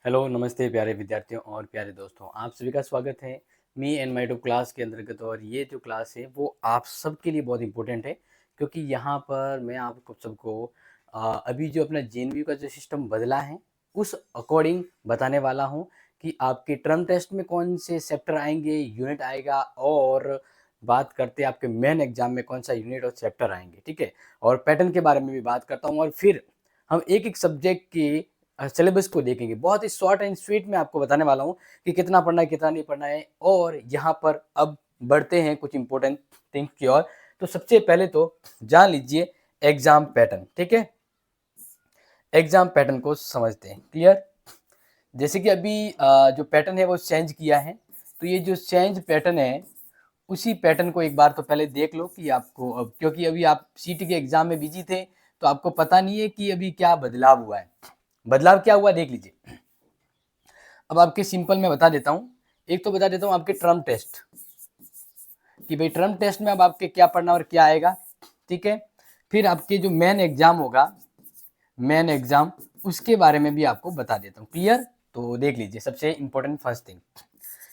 Hello नमस्ते प्यारे विद्यार्थियों और प्यारे दोस्तों, आप सभी का स्वागत है me and my two class के अंतर्गत। और ये जो क्लास है वो आप सबके लिए बहुत इंपॉर्टेंट है, क्योंकि यहाँ पर मैं आपको सबको अभी जो अपना जेएनयू का जो सिस्टम बदला है उस अकॉर्डिंग बताने वाला हूँ कि आपके टर्म टेस्ट में कौन से सेक्टर आएंगे, यूनिट आएगा, और बात करते हैं आपके मेन एग्जाम में कौन सा यूनिट और चैप्टर आएंगे। ठीक है, और पैटर्न के बारे में भी बात करता हूँ, और फिर हम एक एक सब्जेक्ट की सिलेबस को देखेंगे। बहुत ही शॉर्ट एंड स्वीट में आपको बताने वाला हूँ कि कितना पढ़ना है कितना नहीं पढ़ना है। और यहाँ पर अब बढ़ते हैं कुछ इंपॉर्टेंट थिंग्स की ओर। तो सबसे पहले तो जान लीजिए एग्जाम पैटर्न। ठीक है, एग्जाम पैटर्न को समझते हैं। क्लियर? जैसे कि अभी जो पैटर्न है वो चेंज किया है, तो ये जो चेंज पैटर्न है उसी पैटर्न को एक बार तो पहले देख लो कि आपको, अब क्योंकि अभी आप सीटी के एग्जाम में बिजी थे तो आपको पता नहीं है कि अभी क्या बदलाव हुआ है। बदलाव क्या हुआ देख लीजिए। अब आपके सिंपल में बता देता हूँ। एक तो बता देता हूँ आपके टर्म टेस्ट, कि भाई टर्म टेस्ट में अब आपके क्या पढ़ना और क्या आएगा। ठीक है, फिर आपके जो मेन एग्जाम होगा, मेन एग्जाम, उसके बारे में भी आपको बता देता हूँ। क्लियर? तो देख लीजिए सबसे इंपॉर्टेंट फर्स्ट थिंग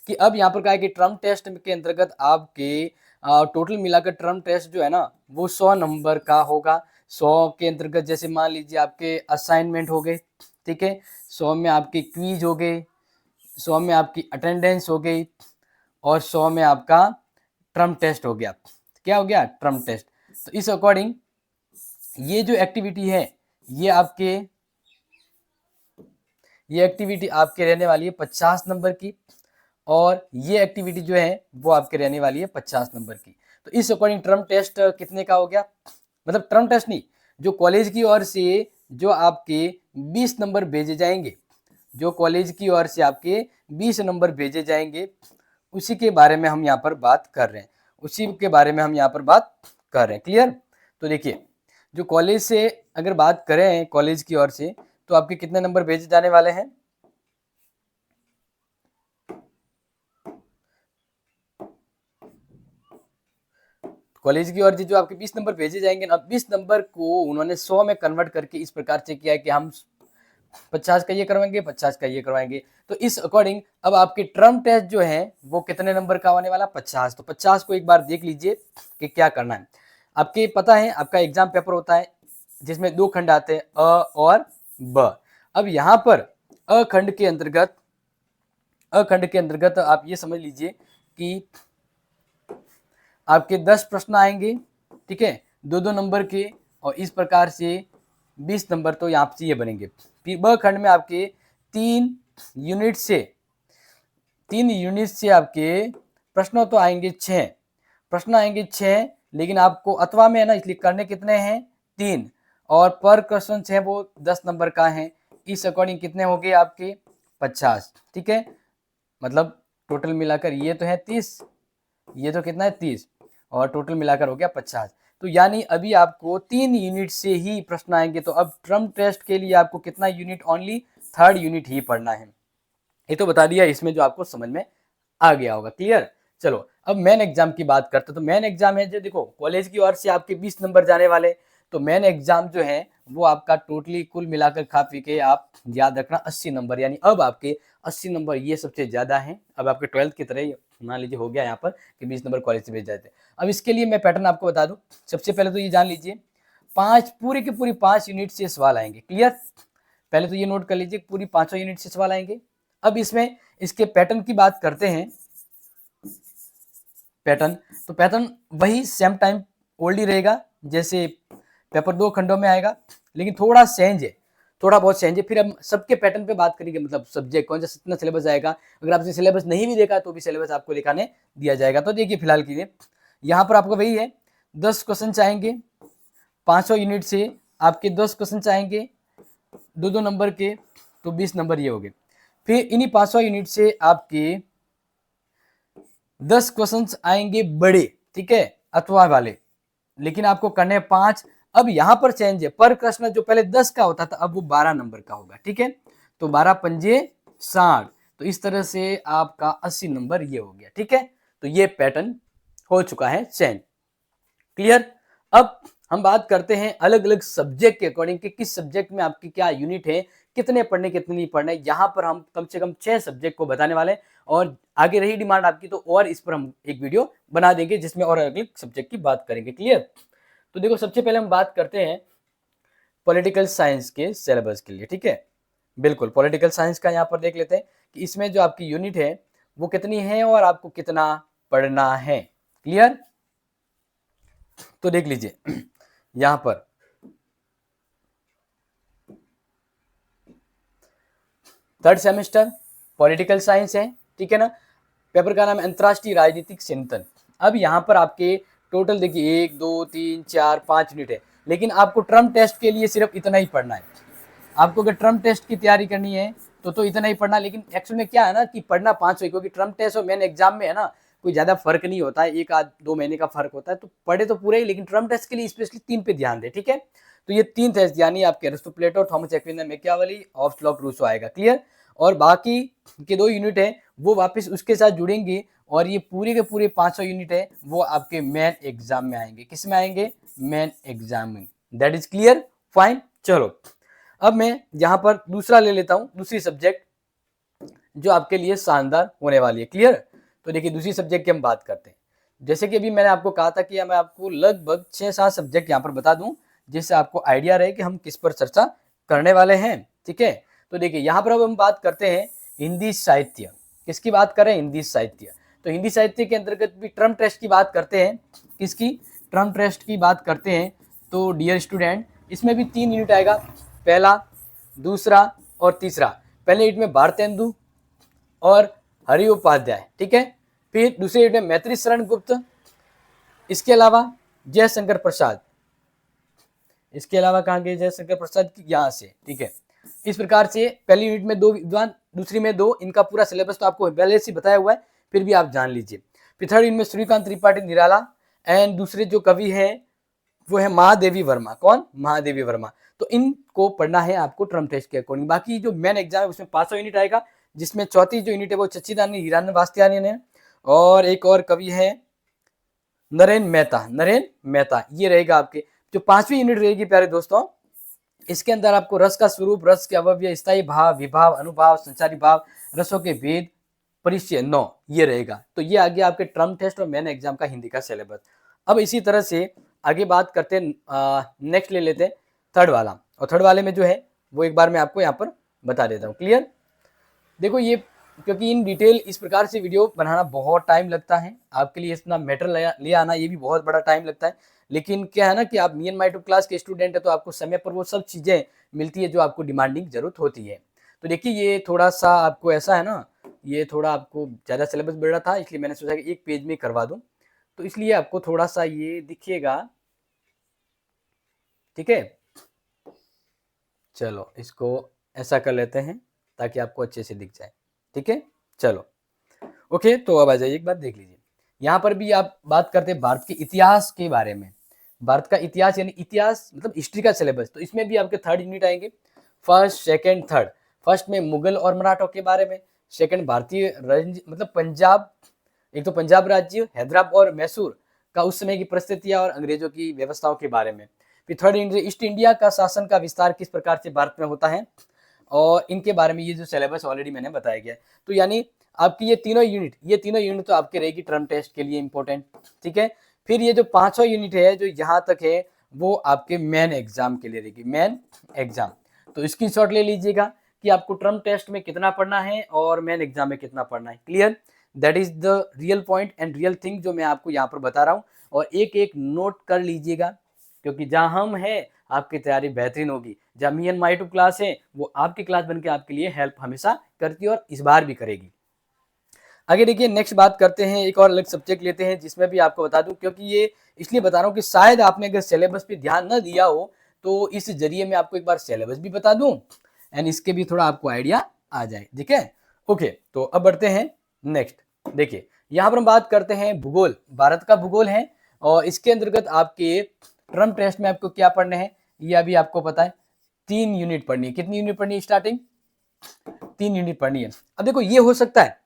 कि अब यहाँ पर क्या है कि टर्म टेस्ट के अंतर्गत आपके टोटल मिलाकर टर्म टेस्ट जो है ना वो 100 नंबर का होगा। 100 के अंतर्गत जैसे मान लीजिए आपके असाइनमेंट हो गए, ठीक है, 100 में आपके क्विज हो गए, 100 में आपकी अटेंडेंस हो गई, और 100 में आपका टर्म टेस्ट हो गया। क्या हो गया? Term test. तो इस अकॉर्डिंग ये जो एक्टिविटी है ये आपके, ये एक्टिविटी आपके रहने वाली है 50 नंबर की, और ये एक्टिविटी जो है वो आपके रहने वाली है 50 नंबर की। तो इस अकॉर्डिंग टर्म टेस्ट कितने का हो गया? मतलब टर्म टेस्ट नहीं, जो कॉलेज की ओर से जो आपके 20 नंबर भेजे जाएंगे, जो कॉलेज की ओर से आपके 20 नंबर भेजे जाएंगे, उसी के बारे में हम यहाँ पर बात कर रहे हैं। उसी के बारे में हम यहाँ पर बात कर रहे हैं। क्लियर? तो देखिए, जो कॉलेज से अगर बात करें कॉलेज की ओर से, तो आपके कितने नंबर भेजे जाने वाले हैं? कॉलेज की ओर से जो आपके 20 नंबर भेजे जाएंगे ना, 20 नंबर को उन्होंने 100 में कन्वर्ट करके इस प्रकार से किया है कि हम 50 का ये करवाएंगे, 50 का ये करवाएंगे। तो इस अकॉर्डिंग अब आपके टर्म टेस्ट जो है वो कितने नंबर का होने वाला? 50। तो 50 को एक बार देख लीजिए कि क्या करना है। आपके पता है आपका एग्जाम पेपर होता है जिसमें 2 खंड आते हैं, अ और ब। अब यहाँ पर अखंड के अंतर्गत आप ये समझ लीजिए कि आपके 10 प्रश्न आएंगे, ठीक है, 2-2 नंबर के, और इस प्रकार से 20 नंबर तो यहाँ से ये बनेंगे। फिर ब खंड में आपके 3 यूनिट से 3 यूनिट से आपके प्रश्नों तो आएंगे 6 प्रश्न आएंगे 6, लेकिन आपको अथवा में है ना, इसलिए करने कितने हैं? 3, और पर क्वेश्चन है वो 10 नंबर का है। इस अकॉर्डिंग कितने हो गए आपके? 50। ठीक है, मतलब टोटल मिलाकर ये तो है 30, ये तो कितना है? 30, और टोटल मिलाकर हो गया 50। तो यानी अभी आपको 3 यूनिट से ही प्रश्न आएंगे। तो अब टर्म टेस्ट के लिए आपको कितना यूनिट? ओनली 3rd यूनिट ही पढ़ना है। ये तो बता दिया इसमें, जो आपको समझ में आ गया होगा। क्लियर? चलो अब मेन एग्जाम की बात करते हैं। तो मेन एग्जाम है जो, देखो कॉलेज की ओर से आपके 20 नंबर जाने वाले। तो मेन एग्जाम जो है वो आपका टोटली कुल मिलाकर खा पी के आप याद रखना 80 नंबर, यानी अब आपके 80 नंबर ये सबसे ज्यादा है। अब आपके 12th की तरह मान लीजिए हो गया यहाँ पर कि 20 नंबर कॉलेज से भेज जाते हैं। अब इसके लिए मैं पैटर्न आपको बता दूं। सबसे पहले तो ये जान लीजिए, 5 पूरी की पूरी 5 यूनिट से सवाल आएंगे। क्लियर? पहले तो ये नोट कर लीजिए, पूरी 5 यूनिट से सवाल आएंगे। अब इसमें इसके पैटर्न की बात करते हैं। पैटर्न, तो पैटर्न वही सेम टाइम ओल्ड ही रहेगा, जैसे पेपर 2 खंडों में आएगा, लेकिन थोड़ा चेंज है, थोड़ा बहुत चेंज है। फिर हम सबके पैटर्न पे बात करेंगे, मतलब सब्जेक्ट कौन सा कितना सिलेबस आएगा। अगर आपने सिलेबस नहीं भी देखा तो भी सिलेबस आपको दिखाने दिया जाएगा। तो देखिए फिलहाल के लिए यहाँ पर आपको वही है, 10 क्वेश्चन चाहेंगे 500 यूनिट से, आपके 10 क्वेश्चन चाहेंगे 2-2 नंबर के, तो 20 नंबर ये हो गए। फिर इन्हीं 500 यूनिट से आपके 10 क्वेश्चंस आएंगे बड़े, ठीक है, अथवा वाले, लेकिन आपको करने 5। अब यहां पर चेंज है, पर प्रश्न जो पहले 10 का होता था अब वो 12 नंबर का होगा। ठीक है, तो 12 पंजे 60, तो इस तरह से आपका 80 नंबर ये हो गया। ठीक है, तो ये पैटर्न हो चुका है चेंज। क्लियर? अब हम बात करते हैं अलग अलग सब्जेक्ट के अकॉर्डिंग कि किस सब्जेक्ट में आपकी क्या यूनिट है, कितने पढ़ने कितने नहीं पढ़ने। यहाँ पर हम कम से कम 6 सब्जेक्ट को बताने वाले हैं और आगे रही डिमांड आपकी तो और इस पर हम एक वीडियो बना देंगे जिसमें और अलग अलग सब्जेक्ट की बात करेंगे। क्लियर? तो देखो सबसे पहले हम बात करते हैं पॉलिटिकल साइंस के सिलेबस के लिए। ठीक है, बिल्कुल पॉलिटिकल साइंस का यहाँ पर देख लेते हैं कि इसमें जो आपकी यूनिट है वो कितनी है और आपको कितना पढ़ना है। क्लियर? तो देख लीजिए यहां पर थर्ड सेमेस्टर पॉलिटिकल साइंस है। ठीक है ना, पेपर का नाम है अंतरराष्ट्रीय राजनीतिक चिंतन। अब यहाँ पर आपके टोटल देखिए 1 2 3 4 5 यूनिट है, लेकिन आपको टर्म टेस्ट के लिए सिर्फ इतना ही पढ़ना है। आपको अगर टर्म टेस्ट की तैयारी करनी है तो इतना ही पढ़ना। लेकिन एक्चुअल में क्या है ना कि पढ़ना 500, क्योंकि टर्म टेस्ट और मेन एग्जाम में है ना कोई ज्यादा फर्क नहीं होता है, 1 आध 2 महीने का फर्क होता है, तो पढ़े तो पूरे ही, लेकिन टर्म टेस्ट के लिए स्पेशली 3 पे ध्यान दे। ठीक है, तो ये 3 टेस्ट यानी आपके अरिस्टो प्लेटो, थॉमस एक्विन मैकियावेली, ऑब्सलॉक रूसो आएगा। क्लियर? और बाकी के 2 यूनिट है वो वापस उसके साथ जुड़ेंगे और ये पूरे के पूरे 500 यूनिट है वो आपके मेन एग्जाम में आएंगे। किस में आएंगे? मेन एग्जाम में। That is clear? फाइन। चलो अब मैं यहां पर दूसरा ले लेता हूं, दूसरी सब्जेक्ट जो आपके लिए शानदार होने वाली है। क्लियर? तो देखिए दूसरी सब्जेक्ट की हम बात करते हैं। जैसे कि अभी मैंने आपको कहा था कि मैं आपको लगभग 6-7 सब्जेक्ट यहाँ पर बता दूं जिससे आपको आइडिया रहे कि हम किस पर चर्चा करने वाले हैं। ठीक है, तो देखिए यहाँ पर अब हम बात करते हैं हिंदी साहित्य। किसकी बात करें? हिंदी साहित्य। तो हिंदी साहित्य के अंतर्गत भी टर्म टेस्ट की बात करते हैं। किसकी? टर्म टेस्ट की बात करते हैं। तो डियर स्टूडेंट इसमें भी 3 यूनिट आएगा, पहला, दूसरा और तीसरा। पहले यूनिट में भारतेंदु और हरि उपाध्याय। ठीक है, फिर दूसरे यूनिट में मैत्री शरण गुप्त, इसके अलावा जयशंकर प्रसाद, इसके अलावा कहाँ गए जयशंकर प्रसाद की? यहाँ से। ठीक है, इस प्रकार से पहली यूनिट में 2 विद्वान, दूसरी में 2, इनका पूरा सिलेबस तो आपको पहले से बताया हुआ है, फिर भी आप जान लीजिए। फिर थर्ड यूनिट में श्रीकांत त्रिपाठी निराला एंड दूसरे जो कवि है वो है महादेवी वर्मा। कौन? महादेवी वर्मा। तो इनको पढ़ना है आपको टर्म टेस्ट के अकॉर्डिंग। बाकी जो मेन एग्जाम है उसमें 500 यूनिट आएगा, जिसमें चौथी जो यूनिट है वो सच्चिदानंद हीरानंद वास्तियायन है और एक और कवि है नरेंद्र मेहता। नरेंद्र मेहता ये रहेगा आपके। जो 5वीं यूनिट रहेगी प्यारे दोस्तों, इसके अंदर आपको रस का स्वरूप, रस के अवयव, स्थायी भाव, विभाव, अनुभाव, संचारी भाव, रसों के भेद, परिचय 9 ये रहेगा। तो ये आ गया आपके टर्म टेस्ट और मेन एग्जाम का हिंदी का सिलेबस। अब इसी तरह से आगे बात करते हैं, नेक्स्ट ले लेते हैं थर्ड वाला। और थर्ड वाले में जो है वो एक बार मैं आपको यहाँ पर बता देता हूँ। क्लियर? देखो ये क्योंकि इन डिटेल इस प्रकार से वीडियो बनाना बहुत टाइम लगता है, आपके लिए इतना मैटर ले आना ये भी बहुत बड़ा टाइम लगता है। लेकिन क्या है ना कि आप me and my two class के स्टूडेंट है तो आपको समय पर वो सब चीज़ें मिलती है जो आपको डिमांडिंग जरूरत होती है। तो देखिए ये थोड़ा सा आपको ऐसा है ना, ये थोड़ा आपको ज़्यादा सिलेबस बढ़ रहा था इसलिए मैंने सोचा कि एक पेज में करवा दूँ, तो इसलिए आपको थोड़ा सा ये दिखिएगा। ठीक है, चलो इसको ऐसा कर लेते हैं ताकि आपको अच्छे से दिख जाए। ठीक है, चलो ओके। तो अब आ जाइए एक बात देख लीजिए, यहाँ पर भी आप बात करते हैं भारत के इतिहास के बारे में। भारत का इतिहास यानी इतिहास मतलब हिस्ट्री का सिलेबस, तो इसमें भी आपके 3rd यूनिट आएंगे, फर्स्ट, सेकंड, थर्ड। फर्स्ट में मुगल और मराठों के बारे में, सेकंड भारतीय मतलब पंजाब, एक तो पंजाब राज्य, हैदराबाद और मैसूर का उस समय की परिस्थितियां और अंग्रेजों की व्यवस्थाओं के बारे में। फिर थर्ड ईस्ट इंडिया का शासन का विस्तार किस प्रकार से भारत में होता है और इनके बारे में ये जो सिलेबस ऑलरेडी मैंने बताया गया है। तो यानी आपकी ये तीनों यूनिट तो आपके रहेगी टर्म टेस्ट के लिए इंपॉर्टेंट। ठीक है, फिर ये जो 500 यूनिट है जो यहाँ तक है वो आपके मेन एग्जाम के लिए रहेगी, मेन एग्जाम। तो स्क्रीनशॉट ले लीजिएगा कि आपको टर्म टेस्ट में कितना पढ़ना है और मेन एग्जाम में कितना पढ़ना है। Clear? That is the real point and real thing जो मैं आपको यहाँ पर बता रहा हूँ, और एक एक नोट कर लीजिएगा क्योंकि जहाँ हम हैं आपकी तैयारी बेहतरीन होगी। जहाँ me and my two class है वो आपकी क्लास बनके आपके लिए हेल्प हमेशा करती है और इस बार भी करेगी। आगे देखिए नेक्स्ट बात करते हैं, एक और अलग सब्जेक्ट लेते हैं जिसमें भी आपको बता दूं, क्योंकि ये इसलिए बता रहा हूँ कि शायद आपने अगर सिलेबस पे ध्यान न दिया हो तो इस जरिए मैं आपको एक बार सिलेबस भी बता दूं एंड इसके भी थोड़ा आपको आइडिया आ जाए। ठीक है, ओके। तो अब बढ़ते हैं नेक्स्ट। देखिए यहाँ पर हम बात करते हैं भूगोल, भारत का भूगोल है और इसके अंतर्गत आपके टर्म टेस्ट में आपको क्या पढ़ने हैं ये अभी आपको पता है। 3 यूनिट पढ़नी है। कितनी यूनिट पढ़नी है? स्टार्टिंग 3 यूनिट पढ़नी है। अब देखो ये हो सकता है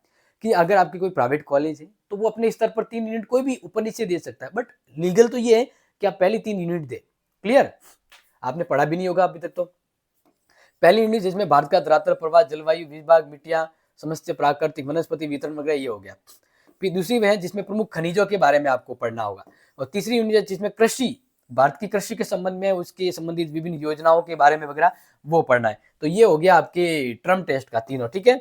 कि अगर आपकी कोई प्राइवेट कॉलेज है तो वो अपने स्तर पर 3 यूनिट कोई भी ऊपर नीचे दे सकता है, बट लीगल तो ये है कि आप पहले 3 यूनिट दे। क्लियर? आपने पढ़ा भी नहीं होगा अभी तक तो। पहली यूनिट जिसमें भारत का धरातल प्रवाह, जलवायु विभाग, मिट्टियां, समस्या, प्राकृतिक वनस्पति वितरण वगैरह ये हो गया। फिर दूसरी वह है जिसमें प्रमुख खनिजों के बारे में आपको पढ़ना होगा। और तीसरी यूनिट है जिसमें कृषि, भारत की कृषि के संबंध में उसके संबंधित विभिन्न योजनाओं के बारे में वगैरह वो पढ़ना है। तो ये हो गया आपके टर्म टेस्ट का तीनों, ठीक है।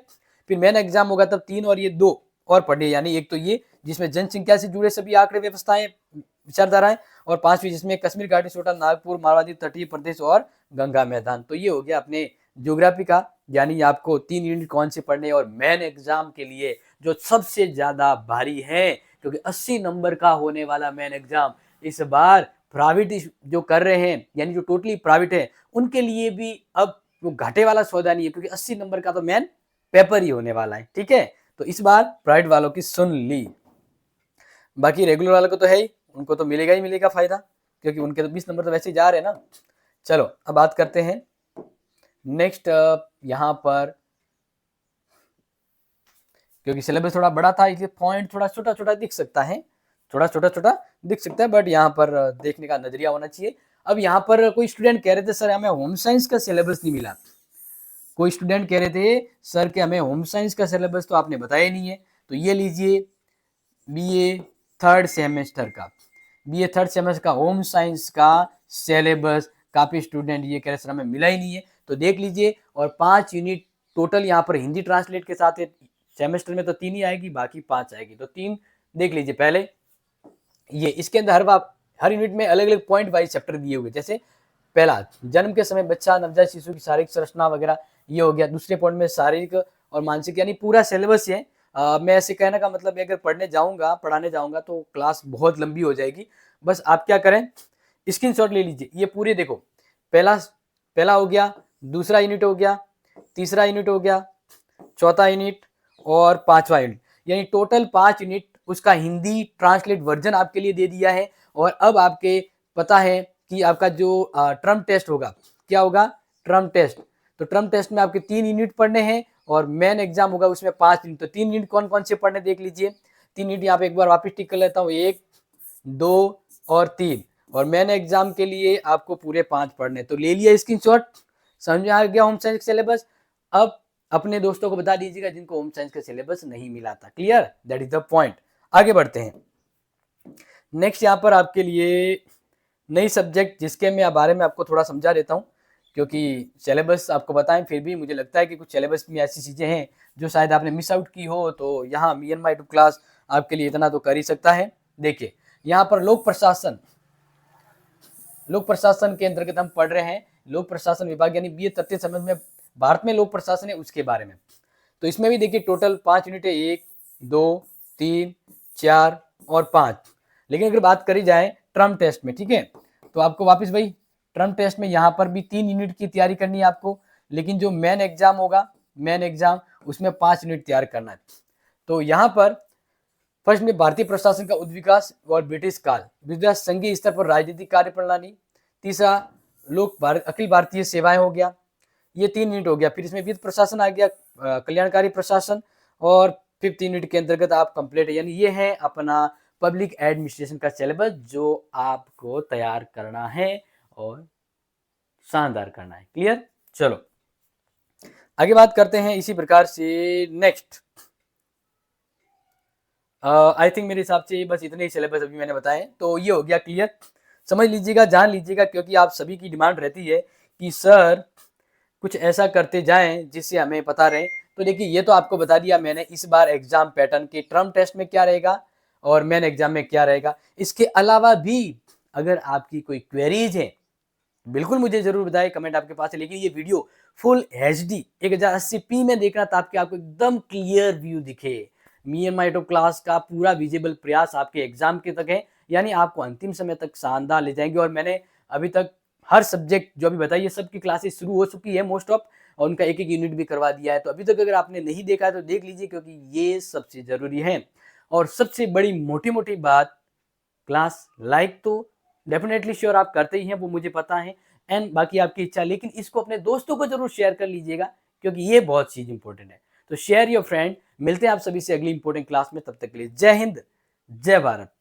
फिर मेन एग्जाम होगा तब 3 और ये 2 और पढ़ने, यानी एक तो ये जिसमें जनसंख्या से जुड़े सभी आंकड़े, व्यवस्थाएं, विचारधाराएं, और 5वीं जिसमें कश्मीर घाटी, छोटा नागपुर, मारवाड़ी, तटीय प्रदेश और गंगा मैदान। तो ये हो गया अपने ज्योग्राफी का, यानी आपको 3 यूनिट कौन से पढ़ने। और मेन एग्जाम के लिए जो सबसे ज्यादा भारी है, क्योंकि 80 नंबर का होने वाला मेन एग्जाम इस बार प्राइवेट जो कर रहे हैं, यानी जो टोटली प्राइवेट है, उनके लिए भी अब वो घाटे वाला सौदा नहीं है, क्योंकि 80 नंबर का तो मेन पेपर ही होने वाला है, ठीक है। तो इस बार प्राइवेट वालों की सुन ली, बाकी रेगुलर वालों को तो है ही, उनको तो मिलेगा ही मिलेगा फायदा, क्योंकि उनके तो 20 नंबर तो वैसे ही जा रहे हैं ना। चलो अब बात करते हैं नेक्स्ट। यहां पर क्योंकि सिलेबस थोड़ा बड़ा था, इसलिए पॉइंट थोड़ा छोटा छोटा दिख सकता है, थोड़ा छोटा छोटा दिख सकता है, बट यहाँ पर देखने का नजरिया होना चाहिए। अब यहाँ पर कोई स्टूडेंट कह रहे थे सर हमें होम साइंस का सिलेबस नहीं मिला। कोई स्टूडेंट कह रहे थे सर कि हमें होम साइंस का सिलेबस तो आपने बताया नहीं है। तो ये लीजिए बीए थर्ड सेमेस्टर का होम साइंस का सिलेबस, काफी स्टूडेंट ये कह रहे सर हमें मिला ही नहीं है। तो देख लीजिए, और 5 यूनिट टोटल यहाँ पर हिंदी ट्रांसलेट के साथ है। सेमेस्टर में तो 3 ही आएगी, बाकी 5 आएगी, तो 3 देख लीजिए पहले। ये इसके अंदर हर यूनिट में अलग अलग पॉइंट वाइज चैप्टर दिए हुए, जैसे पहला जन्म के समय बच्चा नवजात शिशु की शारीरिक संरचना वगैरह, ये हो गया। दूसरे पॉइंट में शारीरिक और मानसिक, यानी पूरा सिलेबस है। मैं ऐसे कहने का मतलब है, अगर पढ़ाने जाऊंगा तो क्लास बहुत लंबी हो जाएगी। बस आप क्या करें, स्क्रीनशॉट ले लीजिए, ये पूरे देखो। पहला हो गया, दूसरा यूनिट हो गया, तीसरा यूनिट हो गया, चौथा यूनिट और 5वां यूनिट, यानी टोटल 5 यूनिट उसका हिंदी ट्रांसलेट वर्जन आपके लिए दे दिया है। और अब आपके पता है कि आपका जो टर्म टेस्ट होगा, क्या होगा, टर्म टेस्ट। तो टर्म टेस्ट में आपके 3 यूनिट पढ़ने हैं, और मेन एग्जाम होगा उसमें 5 यूनिट। तो 3 यूनिट कौन कौन से पढ़ने देख लीजिए। 3 यूनिट यहाँ पे एक बार वापस टिक कर लेता हूँ, 1, 2 और 3। और मेन एग्जाम के लिए आपको पूरे 5 पढ़ने। तो ले लिया स्क्रीनशॉट, समझ में आ गया होम साइंस सिलेबस। अब अपने दोस्तों को बता दीजिएगा जिनको होम साइंस का सिलेबस नहीं मिला था। Clear, that is the point. आगे बढ़ते हैं। नेक्स्ट यहाँ पर आपके लिए नई सब्जेक्ट, जिसके मैं बारे में आपको थोड़ा समझा देता हूँ, क्योंकि सिलेबस आपको बताएं, फिर भी मुझे लगता है कि कुछ सिलेबस में ऐसी चीज़ें हैं जो शायद आपने मिस आउट की हो। तो यहाँ मी एन माई टू क्लास आपके लिए इतना तो कर ही सकता है। देखिए यहाँ पर लोक प्रशासन के अंतर्गत हम पढ़ रहे हैं लोक प्रशासन विभाग, यानी बीए तृतीय समझ में भारत में लोक प्रशासन है उसके बारे में। तो इसमें भी देखिए टोटल 5 यूनिट है, 1, 2, 3, 4 और 5। लेकिन अगर बात करी जाए टर्म टेस्ट में, ठीक है, तो आपको वापस वही टर्म टेस्ट में यहाँ पर भी 3 यूनिट की तैयारी करनी है आपको। लेकिन जो मेन एग्जाम होगा, उसमें 5 यूनिट तैयार करना है। तो यहाँ पर फर्स्ट में भारतीय प्रशासन का उद्विकास और ब्रिटिश काल, दूसरा संघीय स्तर पर राजनीतिक कार्य प्रणाली, तीसरा अखिल भारतीय सेवाएं हो गया, ये 3 यूनिट हो गया। फिर इसमें वित्त प्रशासन आ गया, कल्याणकारी प्रशासन, और 5th यूनिट के अंतर्गत आप कंप्लीट, यानी ये है अपना पब्लिक एडमिनिस्ट्रेशन का सिलेबस जो आपको तैयार करना है और शानदार करना है। क्लियर, चलो आगे बात करते हैं इसी प्रकार से नेक्स्ट। आई थिंक मेरे हिसाब से बस इतने ही सिलेबस अभी मैंने बताए, तो ये हो गया क्लियर। समझ लीजिएगा, जान लीजिएगा, क्योंकि आप सभी की डिमांड रहती है कि सर कुछ ऐसा करते जाएं जिससे हमें पता रहे। तो देखिए ये तो आपको बता दिया मैंने इस बार एग्जाम पैटर्न के टर्म टेस्ट में क्या रहेगा और मेन एग्जाम में क्या रहेगा। इसके अलावा भी अगर आपकी कोई क्वेरीज है बिल्कुल मुझे जरूर बताएं, कमेंट आपके पास है। लेकिन ये वीडियो फुल HD 1080p में देखना ताकि आपको एकदम क्लियर व्यू दिखे। Me and my two class का पूरा विजिबल प्रयास आपके एग्जाम के तक है, यानी आपको अंतिम समय तक शानदार ले जाएंगे। और मैंने अभी तक हर सब्जेक्ट जो अभी बताई है सबकी क्लासेस शुरू हो चुकी है मोस्ट ऑफ, और उनका एक एक यूनिट भी करवा दिया है। तो अभी तक अगर आपने नहीं देखा है तो देख लीजिए, क्योंकि ये सबसे जरूरी है। और सबसे बड़ी मोटी मोटी बात, क्लास लाइक तो डेफिनेटली श्योर आप करते ही हैं, वो मुझे पता है, एंड बाकी आपकी इच्छा। लेकिन इसको अपने दोस्तों को जरूर शेयर कर लीजिएगा, क्योंकि ये बहुत चीज इंपॉर्टेंट है। तो शेयर योर फ्रेंड। मिलते हैं आप सभी से अगली इंपॉर्टेंट क्लास में, तब तक के लिए जय हिंद, जय भारत।